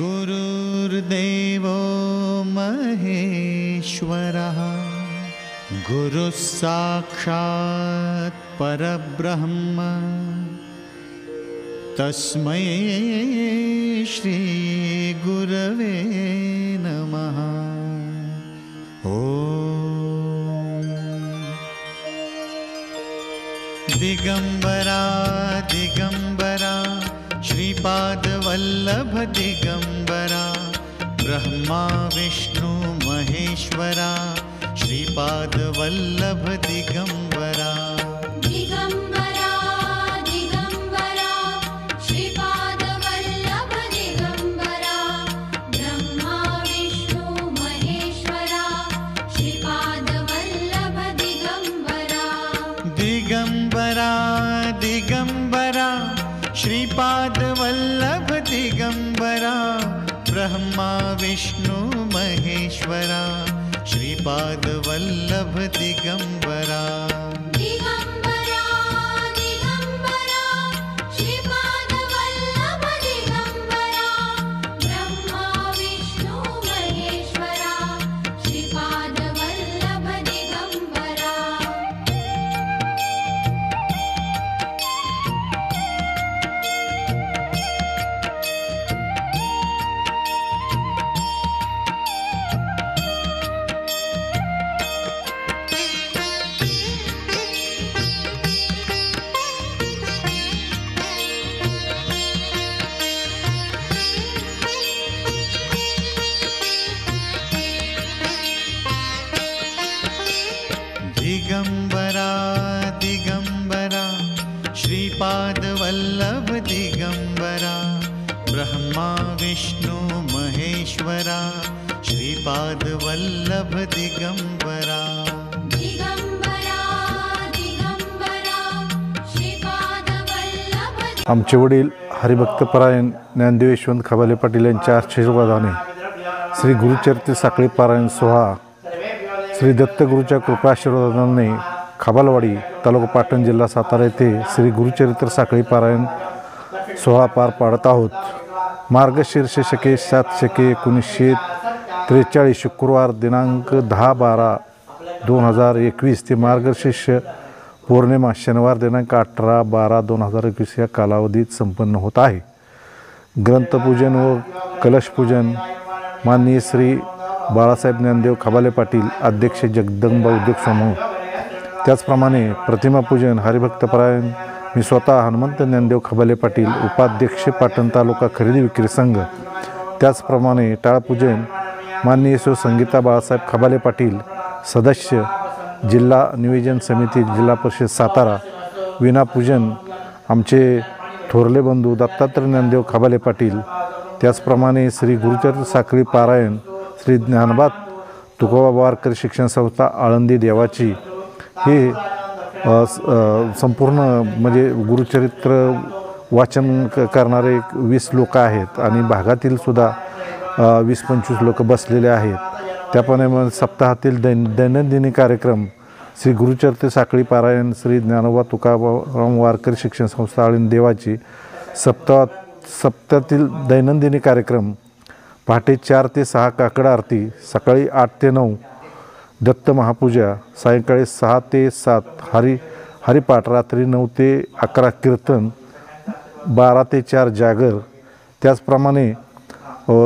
गुरुर्देवो महेश्वरः गुरुः साक्षात् परब्रह्म तस्मै श्री गुरवे नमः। ओम दिगंबरा दिगंबरा श्रीपाद वल्लभ दिगंबरा ब्रह्मा विष्णु महेश्वरा श्रीपाद वल्लभ दिगंबरा। दिगंबरा दिगंबरा श्रीपाद वल्लभ दिगंबरा ब्रह्मा विष्णु महेश्वरा श्रीपाद वल्लभ दिगंबरा। दिगंबरा दिगंबरा श्रीपाद वल्लभ दिगंबरा ब्रह्मा विष्णु महेश्वरा श्रीपाद वल्लभ दिगंबरा। दिगंबरा दिगंबरा श्रीपाद वल्लभ दिगंबरा ब्रह्मा विष्णु महेश्वरा श्रीपाद वल्लभ दिगंबरा। दिगंबरा दिगंबरा श्रीपाद वल्लभ दिगंबरा ब्रह्मा विष्णु महेश्वरा श्रीपाद वल्लभ दिगंबरा। दिगंबरा दिगंबरा श्रीपाद वल्लभ। आमचे वडील हरिभक्तपरायण ज्ञानदेव यशवंत खबाले पाटील यांच्या आशीर्वादाने श्री गुरुचरित्र साखळी पारायण सोहळा श्री दत्तगुरूच्या कृपाशीर्वादाने खबालवाडी तालुका पाटण जिल्हा सातारा येथे श्री गुरुचरित्र साखळी पारायण सोहळा पार पाडत आहोत। मार्गशीर्ष शके 7 शके 1943 शुक्रवार दिनांक 10/12/2021 ते मार्गशीर्ष पौर्णिमा शनिवार दिनांक 18/12/2021 या कालावधीत संपन्न होत आहे। ग्रंथपूजन व कलशपूजन माननीय श्री बाळासाहेब ज्ञानदेव खबाले पाटील अध्यक्ष जगदंबा उद्योग समूह, त्याचप्रमाणे प्रतिमापूजन हरिभक्तपरायण मी स्वतः हनुमंत ज्ञानदेव खबाले पाटील उपाध्यक्ष पाटण तालुका खरेदी विक्री संघ, त्याचप्रमाणे टाळपूजन माननीय सौ संगीता बाळासाहेब खबाले पाटील सदस्य जिल्हा नियोजन समिती जिल्हा परिषद सातारा, विनापूजन आमचे थोरले बंधू दत्तात्रय ज्ञानदेव खबाले पाटील, त्याचप्रमाणे श्री गुरुचरित्र साखळी पारायण श्री ज्ञानबा तुकोबा वारकरी शिक्षण संस्था आळंदी देवाची हे संपूर्ण म्हणजे गुरुचरित्र वाचन करणारे 20 लोक आहेत आणि भागातील सुद्धा 20-25 लोक बसलेले आहेत। त्याप्रमाणे सप्ताहातील दैनंदिनी कार्यक्रम श्री गुरुचरित्र साखळी पारायण श्री ज्ञानोबा तुकोबा वारकरी शिक्षण संस्था आळंदी देवाची सप्ताहातील दैनंदिनी कार्यक्रम पहाटे 4 ते 6 काकड आरती, सकाळी 8 ते 9 दत्त महापूजा, सायंकाळी 6 ते 7 हरिपाठ, रात्री 9 ते 11 कीर्तन, 12 ते 4 जागर। त्याचप्रमाणे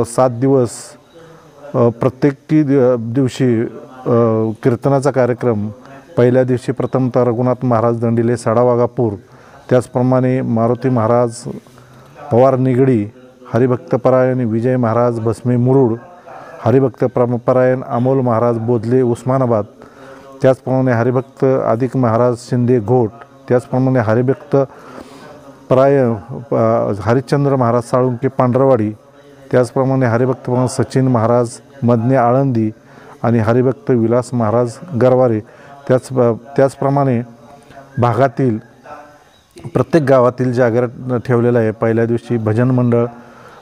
7 दिवस प्रत्येक दिवशी कीर्तनाचा कार्यक्रम। पहिल्या दिवशी प्रथमतः रघुनाथ महाराज दंडिले साडावागापूर, त्याचप्रमाणे मारुती महाराज पवार निगडी, हरिभक्तपरायण विजय महाराज भस्मे मुरुड, हरिभक्तपरायण अमोल महाराज बोधले उस्मानाबाद, त्याचप्रमाणे हरिभक्त अधिक महाराज शिंदे घोट, त्याचप्रमाणे हरिभक्तपरायण हरिश्चंद्र महाराज साळुंके पांढरवाडी, त्याचप्रमाणे हरिभक्तपरायण सचिन महाराज मदने आळंदी आणि हरिभक्त विलास महाराज गरवारे। त्याचप्रमाणे भागातील प्रत्येक गावातील जागर ठेवलेला आहे। पहिल्या दिवशी भजन मंडळ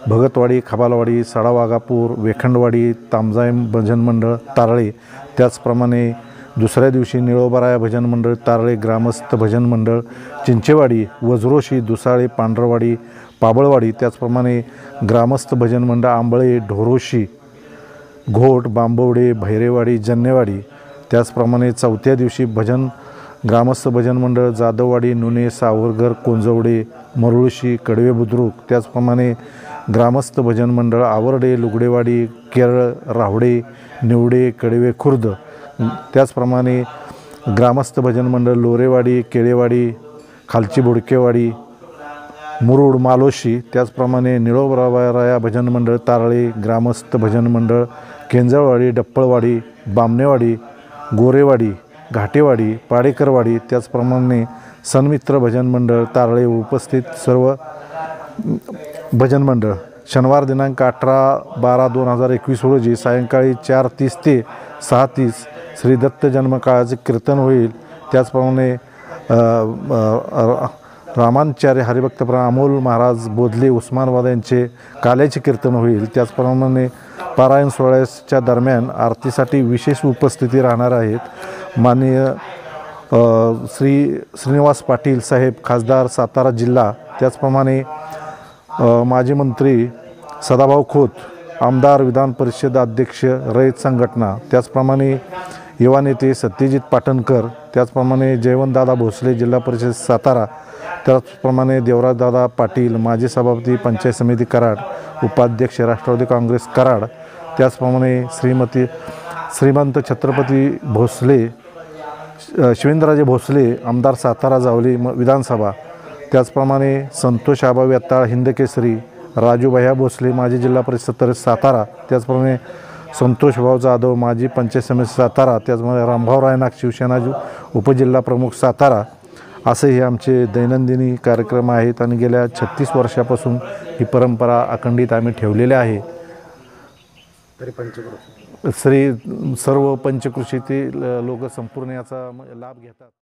भगतवाडी, खबालवाडी, साडावागापूर, वेखंडवाडी, तामजाईम भजन मंडळ तारळे, त्याचप्रमाणे दुसऱ्या दिवशी निळोबाराया भजन मंडळ तारळे, ग्रामस्थ भजन मंडळ चिंचेवाडी, वज्रोशी, दुसाळे, पांढरवाडी, पाबळवाडी, त्याचप्रमाणे ग्रामस्थ भजन मंडळ आंबळे, ढोरोशी, घोट, बांबवडे, भैरेवाडी, जन्नेवाडी, त्याचप्रमाणे चौथ्या दिवशी ग्रामस्थ भजन मंडळ जाधववाडी, नुने, सावरगर, कोंजवडे, मरुळशी, कडवे बुद्रुक, त्याचप्रमाणे ग्रामस्थ भजन मंडळ आवरडे, लुगडेवाडी, केरळ, रावडे, निवडे, कडवे खुर्द, त्याचप्रमाणे ग्रामस्थ भजन मंडळ लोरेवाडी, केळेवाडी, खालची बोडकेवाडी, मुरुड, मालोशी, त्याचप्रमाणे निळोबराया भजन मंडळ तारळे, ग्रामस्थ भजन मंडळ केंजळवाडी, डप्पळवाडी, बामणेवाडी, गोरेवाडी, घाटेवाडी, पाडेकरवाडी, त्याचप्रमाणे सन्मित्र भजन मंडळ तारळे उपस्थित सर्व भजन मंडळ शनिवार दिनांक 18/12/2021 रोजी सायंकाळी 4:30 ते 6:30 श्री दत्त जन्मकाळाचे कीर्तन होईल. त्याचप्रमाणे रामाचार्य हरिभक्तप्रभू अमोल महाराज बोधले उस्मानाबाद यांचे काल्याचे कीर्तन होईल. त्याचप्रमाणे पारायण सोहळ्याच्या दरम्यान आरतीसाठी विशेष उपस्थिती राहणार आहेत. माननीय श्रीनिवास पाटील साहेब, खासदार सातारा जिल्हा, त्याचप्रमाणे माजी मंत्री सदाभाऊ खोत, आमदार, विधान परिषद अध्यक्ष, रयत संघटना, त्याचप्रमाणे युवा नेते सत्यजित पाटणकर, त्याचप्रमाणे जयवंतदादा भोसले, जिल्हा परिषद सातारा, त्याचप्रमाणे देवराजदादा पाटील, माजी सभापती पंचायत समिती कराड, उपाध्यक्ष राष्ट्रवादी काँग्रेस कराड, त्याचप्रमाणे श्रीमंत छत्रपती भोसले, शिवेंद्रराजे भोसले, आमदार सातारा जावली विधानसभा, त्याचप्रमाणे संतोष आबा व्यताळ, हिंदकेसरी, राजूभैया भोसले, माजी जिल्हा परिषद सातारा, त्याचप्रमाणे संतोषभाऊ जाधव, माजी पंचायत समिती सातारा, त्याचप्रमाणे रामभाऊ रायनाग, शिवसेना उपजिल्हा प्रमुख सातारा, असे हे आमचे दैनंदिनी कार्यक्रम आहेत आणि गेल्या 36 वर्षापासून ही परंपरा अखंडित आम्ही ठेवलेली आहे. सर्व पंचकृषीतील लोक संपूर्ण याचा लाभ घेतात.